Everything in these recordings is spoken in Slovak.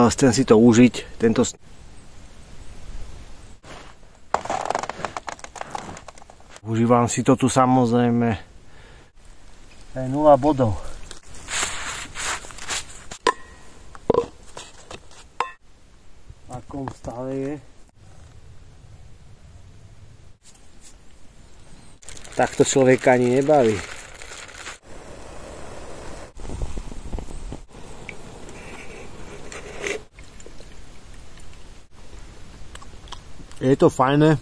Chcem si to užiť, Užívam si to tu samozrejme. To je 0 bodov. V akom stave je? Takto človeka ani nebaví. Je to fajné.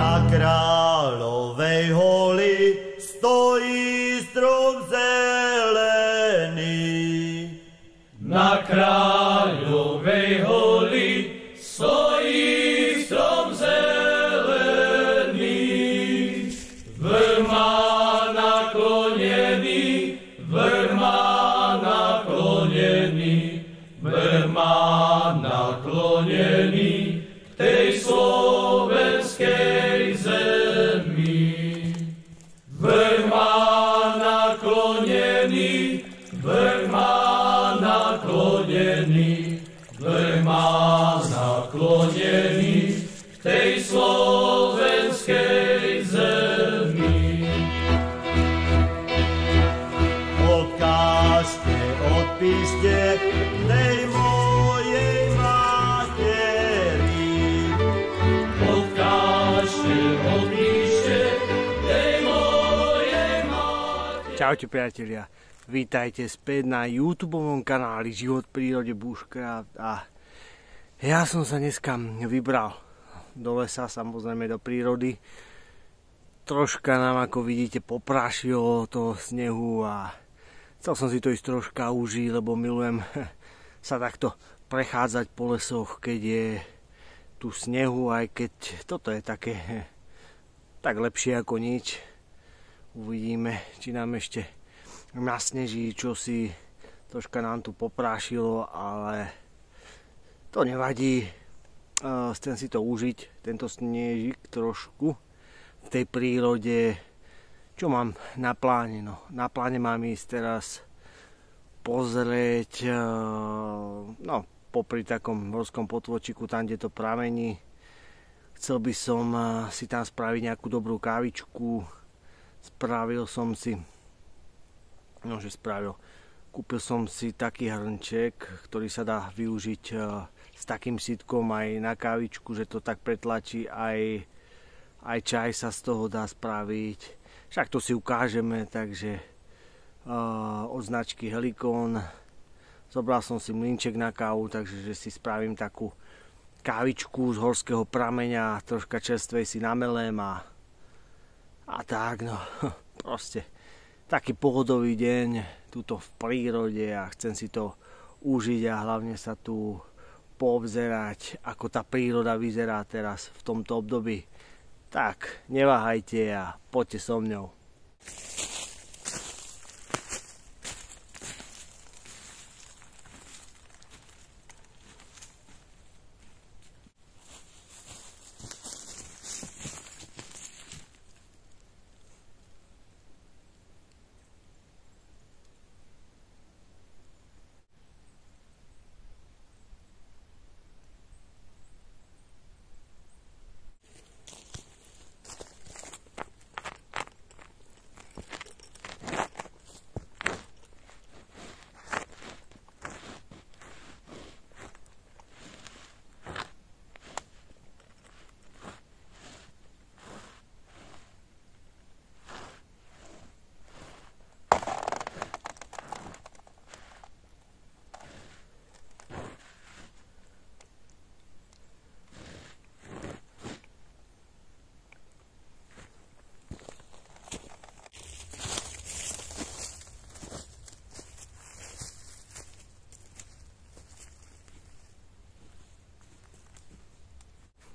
Na Kráľovej holi stojí strom zelený. Na Kráľovej holi stojí strom zelený. Vrch má naklonený, vrch má naklonený, vrch má naklonený k tej slovenskej zemi. Vrch má naklonený, vrch má naklonený, vrch má naklonený k tej slovenskej zemi. Odkážte, odpíšte tej mojej materi. Odkážte, odpíšte tej mojej materi. Čaute priatelia, vítajte späť na YouTubeovom kanáli Život v prírode Bushcraft a ja som sa dneska vybral do lesa, samozrejme do prírody. Troška nám, ako vidíte, poprášilo toho snehu a chcel som si to ísť troška užiť, lebo milujem sa takto prechádzať po lesoch, keď je tu snehu, aj keď toto je také tak lepšie ako nič. Uvidíme, či nám ešte nasneží, čo si troška nám tu poprášilo, ale to nevadí. Chcem si to užiť, tento snežík trošku v tej prírode. Čo mám na pláne? No, na pláne mám ísť teraz pozrieť popri takom horskom potvočiku, tam, kde to pramení. Chcel by som si tam spraviť nejakú dobrú kávičku. Kúpil som si taký hrnček, ktorý sa dá využiť s takým sitkom aj na kávičku, že to tak pretlačí, aj čaj sa z toho dá spraviť. Však to si ukážeme, takže od značky Helikon. Zobral som si mlynček na kávu, takže že si spravím takú kávičku z horského prameňa, troška čerstvej si namelem a tak, no, proste taký pohodový deň tuto v prírode a chcem si to užiť a hlavne sa tu poobzerať, ako tá príroda vyzerá teraz v tomto období. Tak, neváhajte a poďte so mňou.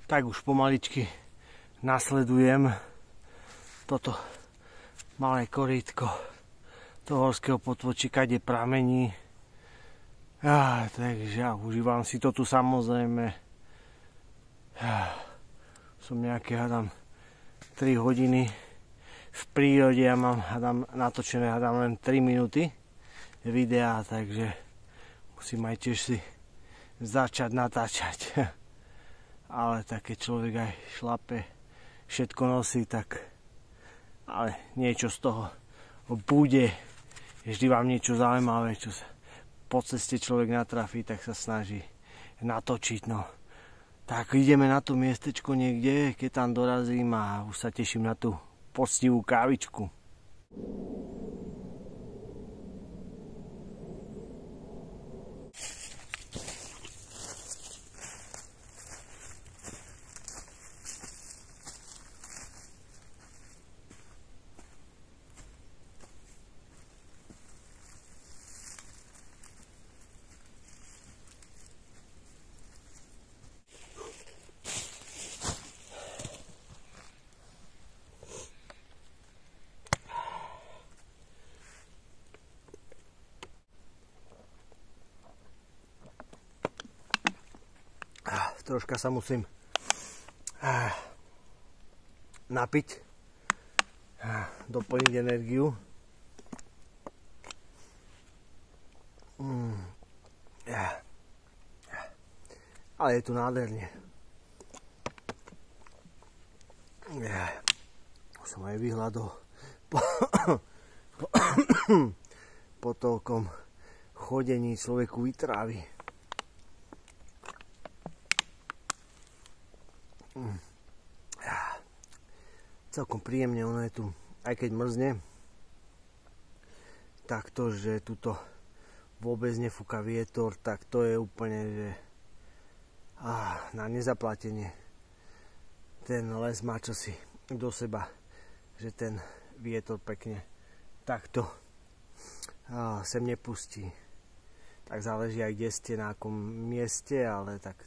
tak už pomaličky nasledujem toto malé korítko toho horského potvočíka, kde pramení. Takže ja užívam si to tu samozrejme. Som nejaké, hádam, 3 hodiny v prírode a mám, hádam, natočené, hádam, len 3 minúty videa, takže musím aj tiež si začať natáčať. Ale také človek aj šlape, všetko nosí, tak ale niečo z toho bude. Vždy vám niečo zaujímavé, čo sa po ceste človek natrafí, tak sa snaží natočiť. No. Tak ideme na to miestečko niekde, keď tam dorazím, a už sa teším na tú poctivú kávičku. Troška sa musím napiť, doplniť energiu. Ale je tu nádherne. Už som aj vyhľadol po toľkom chodení človeku vytrávi. Celkom príjemne, ono je tu, aj keď mrzne, tak to, že tuto vôbec nefúka vietor, tak to je úplne, že na nezaplatenie. Ten les má čosi do seba, že ten vietor pekne takto sem nepustí. Tak záleží aj kde ste, na akom mieste, ale tak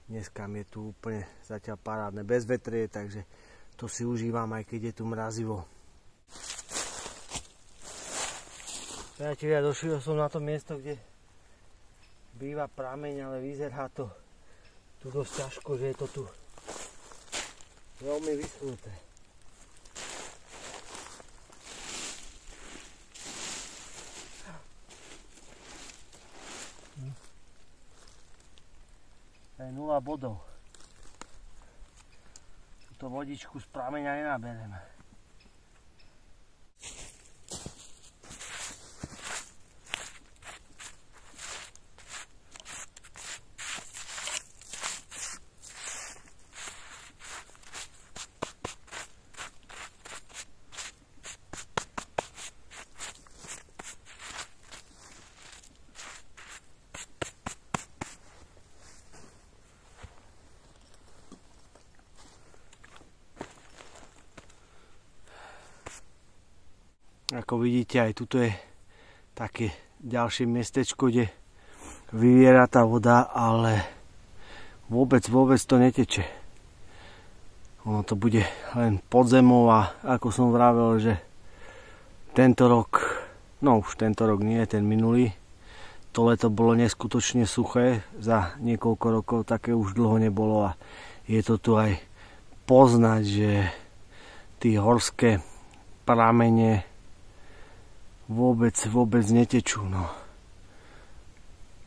dneska je tu úplne zatiaľ parádne bezvetrie, takže to si užívam, aj keď je tu mrazivo. Priatelia, došiel som na to miesto, kde býva prameň, ale vyzerá to tu dosť ťažko, že je to tu veľmi vyschnuté. To je 0 bodov. Túto vodičku z prameňa nenabereme. Ako vidíte, aj tuto je také ďalšie miestečko, kde vyviera tá voda, ale vôbec to neteče. Ono to bude len pod zemou a ako som vravel, že tento rok, no už tento rok nie, ten minulý, to leto bolo neskutočne suché, za niekoľko rokov také už dlho nebolo a je to tu aj poznať, že tí horské pramene vôbec netečú. No.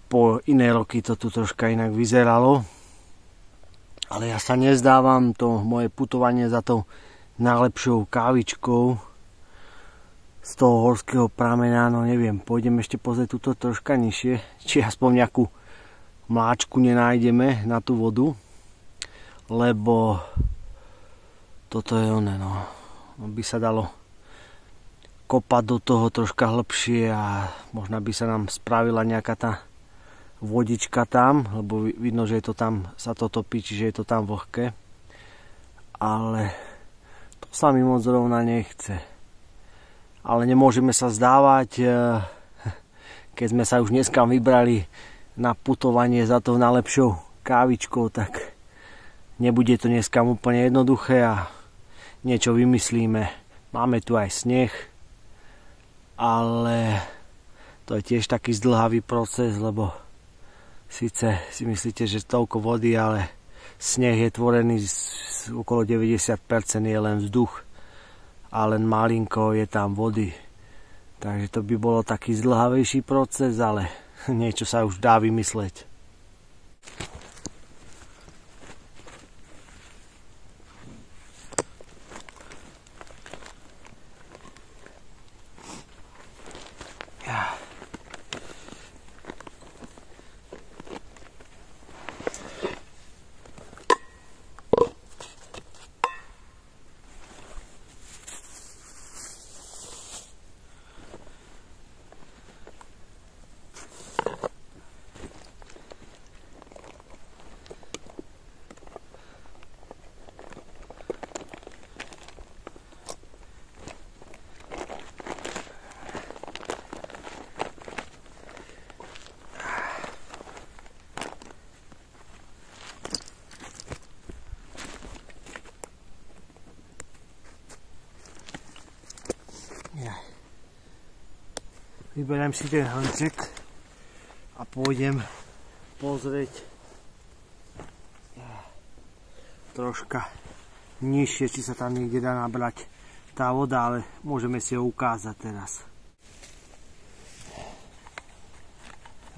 Po iné roky to tu troška inak vyzeralo, ale ja sa nezdávam, to moje putovanie za tou najlepšou kávičkou z toho horského prameňa, no neviem, pôjdem ešte pozrieť túto troška nižšie, či aspoň nejakú mláčku nenájdeme na tú vodu, lebo toto je oné, no by sa dalo kopať do toho troška hlbšie a možno by sa nám spravila nejaká tá vodička tam, lebo vidno, že je to tam, sa to topí, čiže je to tam vlhké. Ale to sa mi moc zrovna nechce. Ale nemôžeme sa zdávať, keď sme sa už dneska vybrali na putovanie za tou najlepšou kávičkou, tak nebude to dneska úplne jednoduché a niečo vymyslíme. Máme tu aj sneh, ale to je tiež taký zdĺhavý proces, lebo síce si myslíte, že toľko vody, ale sneh je tvorený okolo 90% je len vzduch a len malinko je tam vody. Takže to by bolo taký zdĺhavejší proces, ale niečo sa už dá vymysleť. Vyberiem si ten hrnček a pôjdem pozrieť troška nižšie, či sa tam niekde dá nabrať tá voda, ale môžeme si ho ukázať teraz.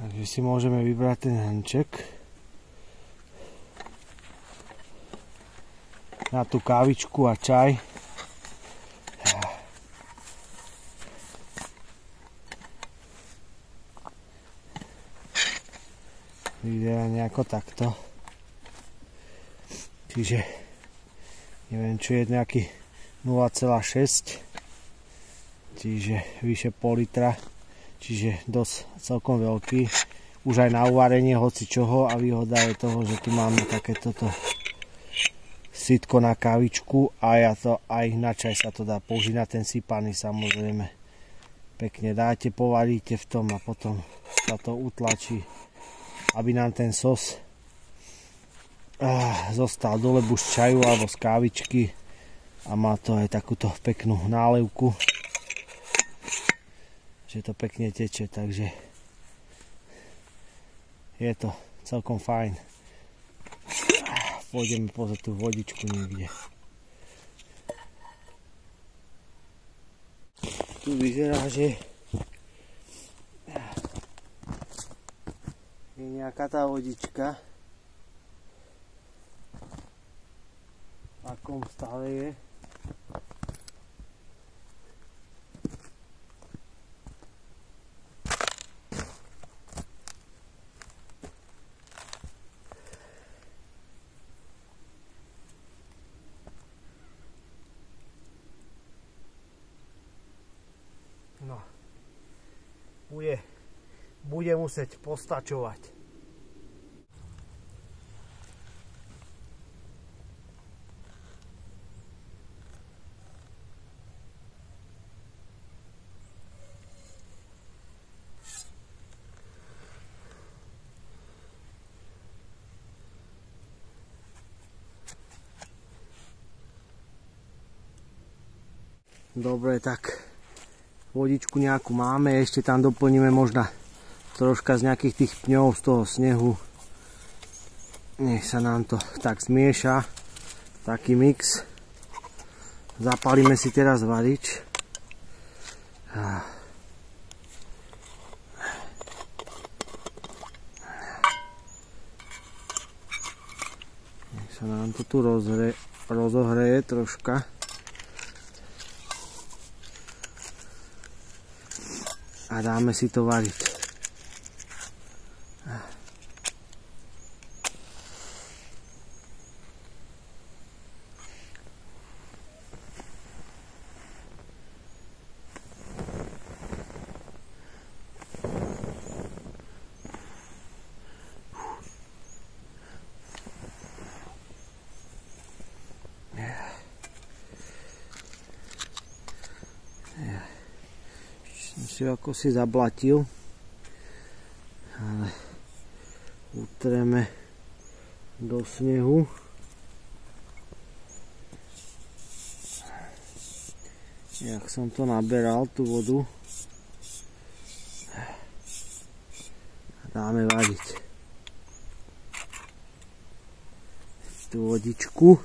Takže si môžeme vybrať ten hrnček na tú kávičku a čaj. Vyzerá nejako takto. Čiže neviem, čo je nejaký 0,6, čiže vyše pol litra, čiže dosť celkom veľký. Už aj na uvarenie hoci čoho a výhoda je toho, že tu máme takéto sitko na kávičku a ja to aj na čaj sa to dá použiť, na ten sypaný samozrejme. Pekne dáte, povaríte v tom a potom sa to utlačí, aby nám ten sos zostal dole buď z čaju alebo z kávičky a má to aj takúto peknú nálevku, že to pekne teče, takže je to celkom fajn. Pôjdeme pozrieť tú vodičku niekde. Tu vyzerá, že je nejaká tá vodička. V akom stave je. No. Bude musieť postačovať. Dobre, tak vodičku nejakú máme, ešte tam doplníme možno troška z nejakých tých pňov z toho snehu. Nech sa nám to tak zmieša, taký mix. Zapálime si teraz varič. Nech sa nám to tu rozohreje troška. A dáme si to variť. Ako si zablatil, ale utreme do snehu. Jak som to naberal, tú vodu. Dáme variť tú vodičku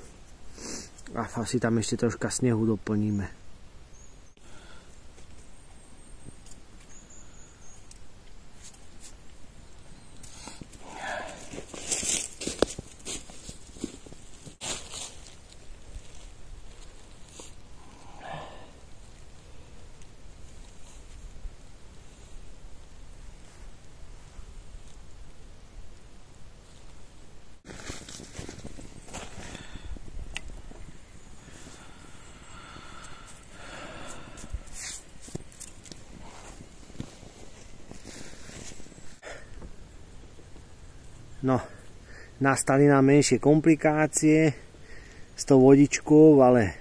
a asi tam ešte troška snehu doplníme. No, nastali nám menšie komplikácie s tou vodičkou, ale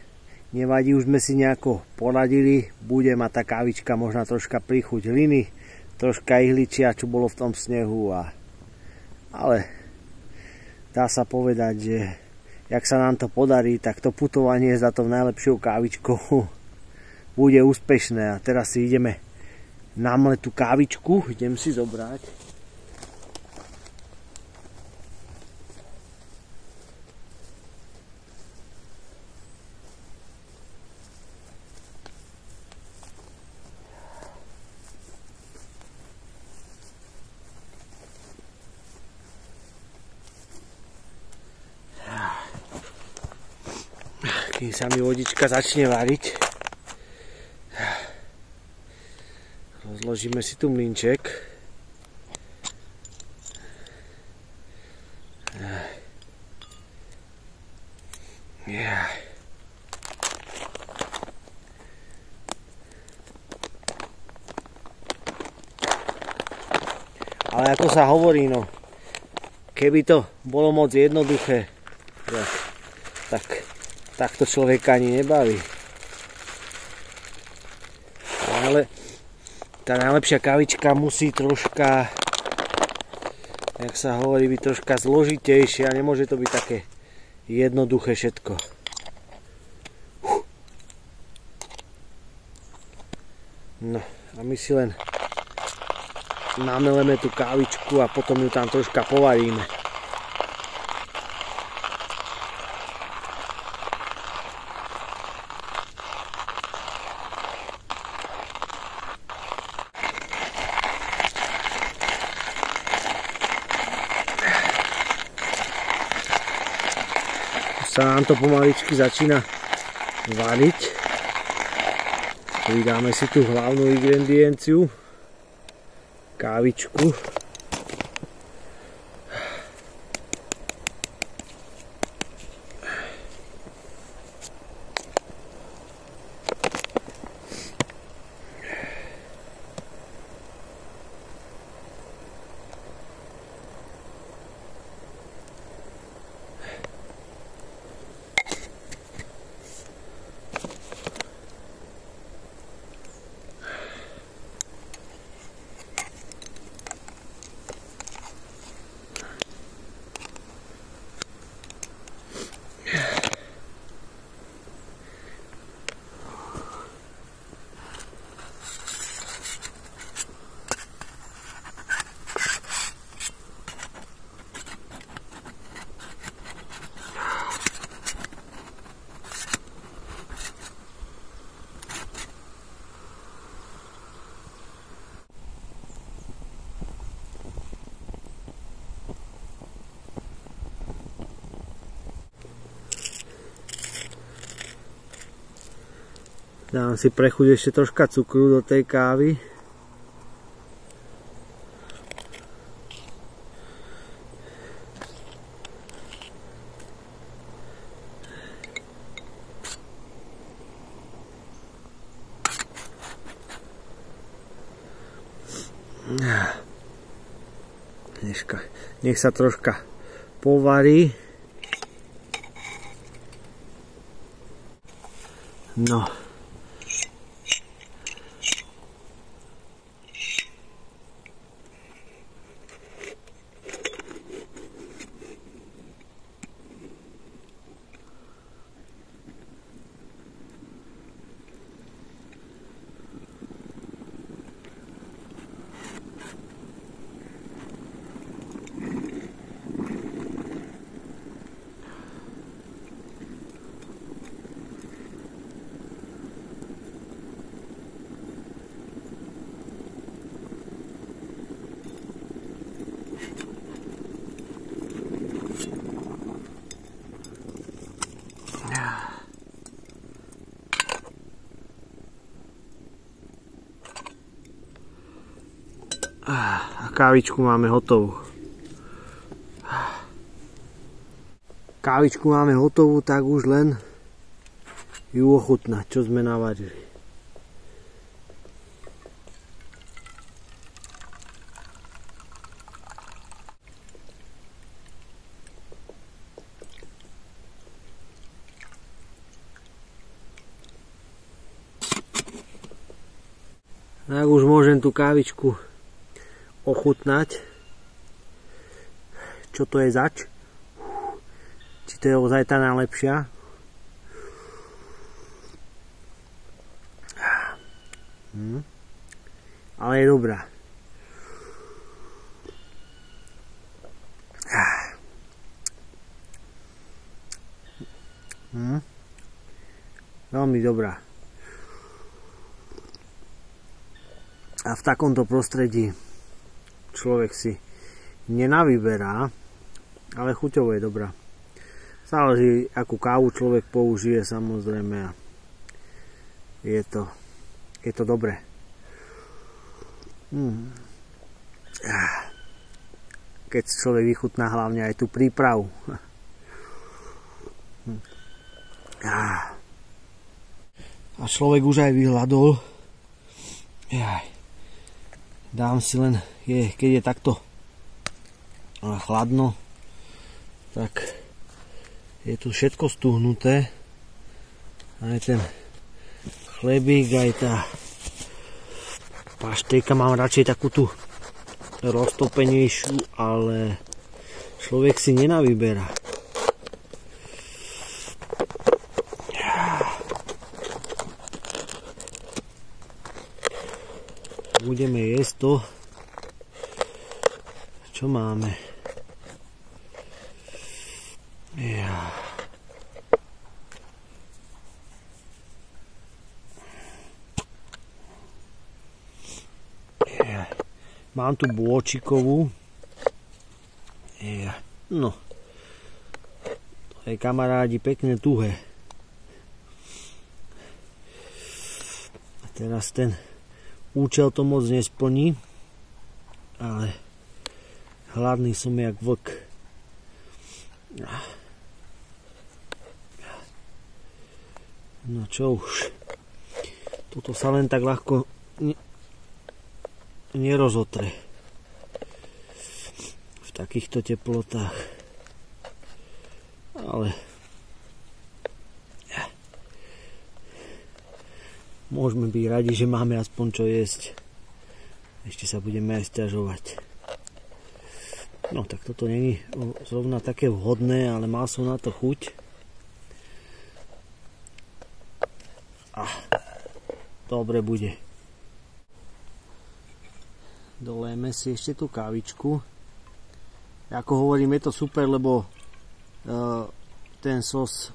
nevadí, už sme si nejako poradili. Bude mať tá kávička možno troška príchuť hliny, troška ihličia, čo bolo v tom snehu. Ale dá sa povedať, že jak sa nám to podarí, tak to putovanie za tou najlepšou kávičkou bude úspešné. A teraz si ideme namleť tú kávičku, idem si zobrať. Kým sa mi vodička začne variť, rozložíme si tu mlynček. Ale ako sa hovorí, no, keby to bolo moc jednoduché, tak to človeka ani nebaví. Ale tá najlepšia kavička musí troška, jak sa hovorí, byť troška zložitejšia. Nemôže to byť také jednoduché všetko. No a my si len nameleme tú kávičku a potom ju tam troška povaríme. Sa nám to pomaličky začína variť. Pridáme si tú hlavnú ingredienciu, kávičku. Dám si pre chuť ešte troška cukru do tej kávy. Nech sa troška povarí. No. A kávičku máme hotovú. Kávičku máme hotovú, tak už len ju ochutnať, čo sme navarili. Tak už môžem tú kávičku ochutnať, čo to je zač, či to je ozaj tá najlepšia. Ale je dobrá. Veľmi dobrá. A v takomto prostredí človek si nenavyberá, ale chuťovo je dobrá. Záleží, akú kávu človek použije, samozrejme. Je to dobré. Keď človek vychutná hlavne aj tú prípravu. A človek už aj vyhľadol. Dám si len, keď je takto chladno, tak je tu všetko stuhnuté. Aj ten chlebík, aj tá paštejka, mám radšej takú tú roztopenejšiu, ale človek si nenavyberá. Budeme jesť to, čo máme. Mám tu bôčikovú. No. To je, kamarádi, pekne tuhé. A teraz ten účel to moc nesplní, ale hladný som jak vlk. No čo už. Toto sa len tak ľahko nerozotre v takýchto teplotách. Ale môžeme byť radi, že máme aspoň čo jesť. Ešte sa budeme aj sťažovať. No tak toto není zrovna také vhodné, ale mal som na to chuť. Dobre bude. Dolejeme si ešte tú kávičku. Ako hovorím, je to super, lebo ten sos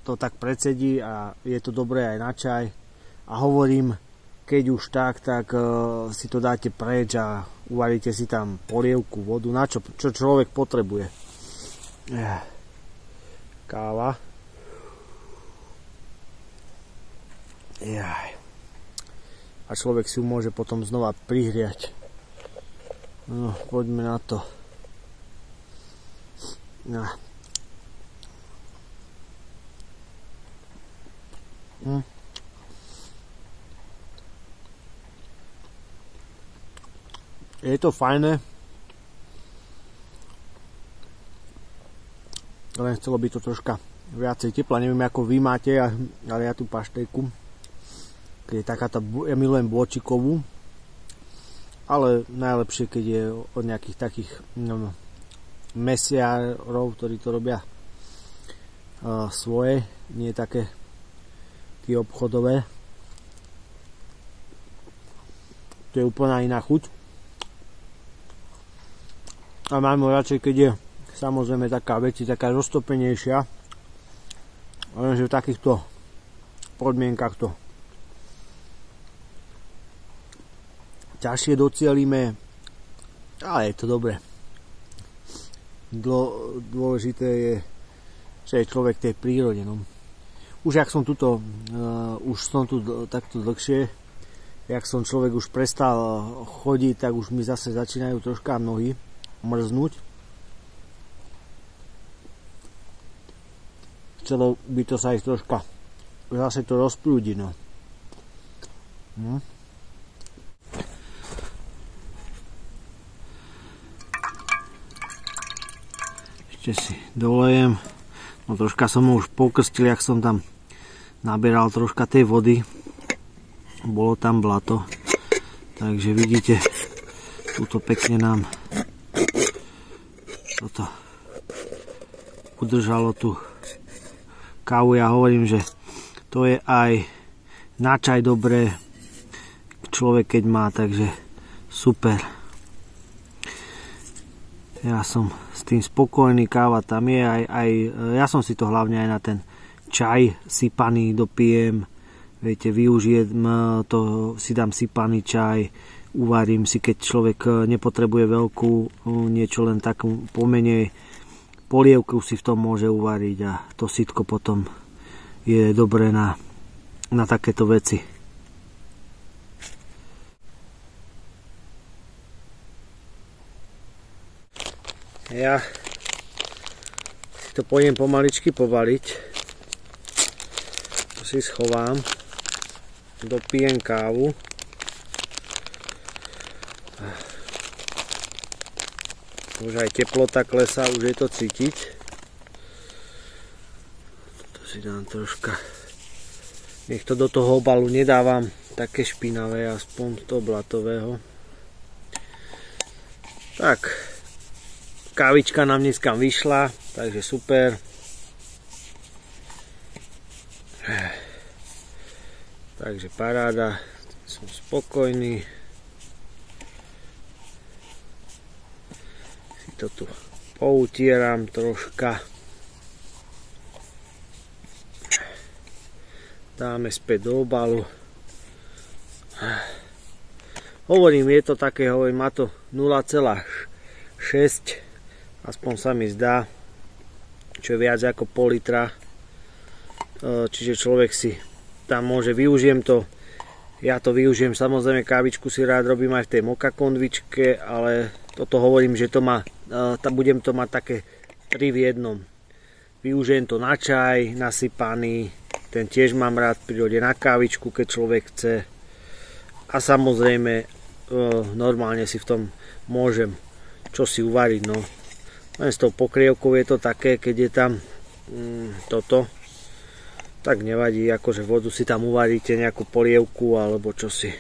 to tak predsedí a je to dobré aj na čaj. A hovorím, keď už tak si to dáte preč a uvaríte si tam polievku, vodu, na čo človek potrebuje. Káva. A človek si ju môže potom znova prihriať. No, poďme na to. Je to fajné. Len chcelo by to troška viacej tepla. Neviem, ako vy máte, ale ja tú paštejku, keď je takáto, ja milujem bôčikovú, ale najlepšie, keď je od nejakých takých mesiarov, ktorí to robia svoje, nie také tie obchodové. To je úplná iná chuť. A mám radšej, keď je samozrejme taká veci, taká roztopenejšia. Lenže v takýchto podmienkach to ťažšie docielíme, ale je to dobré. Dôležité je čo je človek v tej prírode. No. Už ak som tuto, už som tu takto dlhšie, jak som človek už prestal chodiť, tak už mi zase začínajú troška nohy mrznúť. Chcelo by to sa ich troška zase to rozprúdiť. No. Ešte si dolejem. No troška som ho už pokrstil, jak som tam naberal troška tej vody. Bolo tam blato. Takže vidíte, tuto pekne nám toto udržalo tú kávu. Ja hovorím, že to je aj na čaj dobré, človek keď má, takže super. Ja som s tým spokojný, káva tam je, aj ja som si to hlavne aj na ten čaj sypaný dopijem, viete, využijem to, si dám sypaný čaj, uvarím si, keď človek nepotrebuje veľkú, niečo len takú pomenej polievku si v tom môže uvariť a to sytko potom je dobré na takéto veci. Ja si to pôjdem pomaličky pobaliť. To si schovám. Dopijem kávu. Už aj teplota klesá, už je to cítiť. To si dám troška. Nech to do toho obalu nedávam také špinavé, aspoň toho blatového. Tak. Kávička nám dneska vyšla, takže super. Takže paráda, som spokojný. Si to tu poutieram troška. Dáme späť do obalu. Hovorím, je to také, hovorím, má to 0,6. Aspoň sa mi zdá, čo je viac ako pol litra. Čiže človek si tam môže, využijem to. Ja to využijem, samozrejme kávičku si rád robím aj v tej moka konvičke, ale toto hovorím, že to má, budem to mať také 3 v 1. Využijem to na čaj, nasypaný, ten tiež mám rád v prírode, na kávičku, keď človek chce. A samozrejme, normálne si v tom môžem čo si uvariť, no. Len s tou pokrievkou je to také, keď je tam toto, tak nevadí, akože vodu si tam uvaríte, nejakú polievku alebo čosi.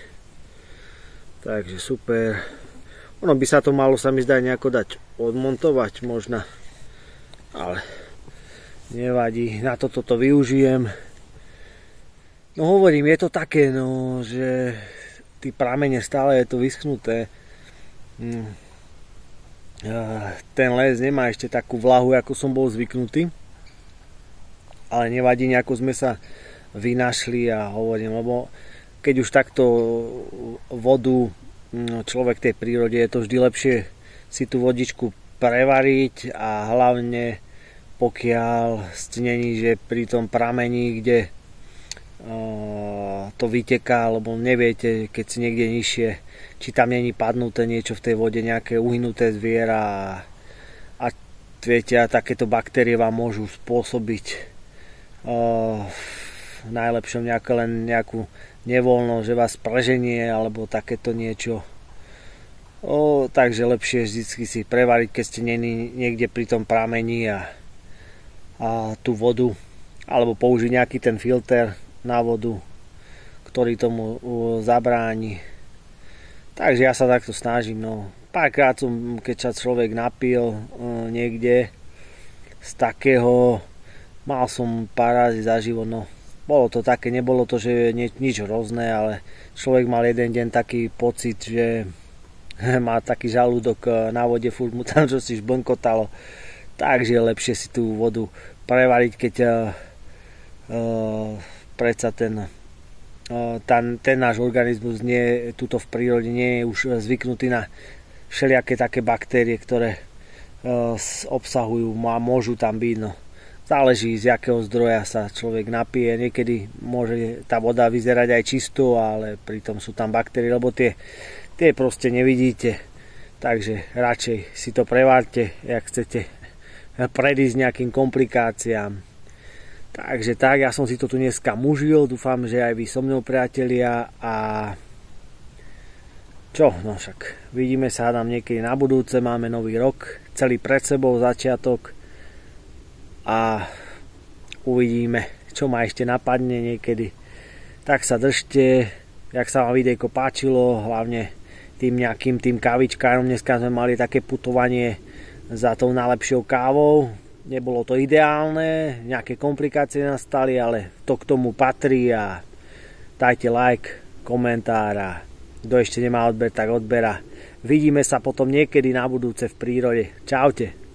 Takže super. Ono by sa to malo, sa mi zdá, nejako dať odmontovať možno, ale nevadí, na toto to využijem. No hovorím, je to také, no, že tí pramene stále je to vyschnuté. Ten les nemá ešte takú vlahu, ako som bol zvyknutý, ale nevadí, nejako sme sa vynašli a hovorím, lebo keď už takto vodu človek v tej prírode, je to vždy lepšie si tú vodičku prevariť a hlavne pokiaľ ste není, že pri tom pramení, kde to vyteká, lebo neviete, keď si niekde nižšie, či tam není padnuté niečo v tej vode, nejaké uhynuté zviera a viete, a takéto baktérie vám môžu spôsobiť v najlepšom nejakú nevoľnosť, že vás preženie alebo takéto niečo. Takže lepšie vždy si prevariť, keď ste niekde pri tom pramení a tú vodu, alebo použiť nejaký ten filter na vodu, ktorý tomu zabráni. Takže ja sa takto snažím. No. Párkrát som, keď sa človek napil niekde z takého, mal som pár razy za život. No. Bolo to také, nebolo to, že nič hrozné, ale človek mal jeden deň taký pocit, že má taký žalúdok na vode, furt mu tam čo si žblnkotalo. Takže je lepšie si tú vodu prevariť, keď predsa ten náš organizmus nie, tuto v prírode nie je už zvyknutý na všelijaké také baktérie, ktoré obsahujú a môžu tam byť. No. záleží, z jakého zdroja sa človek napije. Niekedy môže tá voda vyzerať aj čistú, ale pritom sú tam baktérie, lebo tie proste nevidíte. Takže radšej si to prevárte, jak chcete predísť nejakým komplikáciám. Takže tak, ja som si to tu dneska užil, dúfam, že aj vy so mnou, priatelia, a čo, no však vidíme sa nám niekedy na budúce, máme nový rok, celý pred sebou, začiatok, a uvidíme, čo ma ešte napadne niekedy. Tak sa držte, jak sa vám videjko páčilo, hlavne tým kávičkárom. Dneska sme mali také putovanie za tou najlepšou kávou. Nebolo to ideálne, nejaké komplikácie nastali, ale to k tomu patrí, a dajte like, komentár, a kto ešte nemá odber, tak odberá. Vidíme sa potom niekedy na budúce v prírode. Čaute.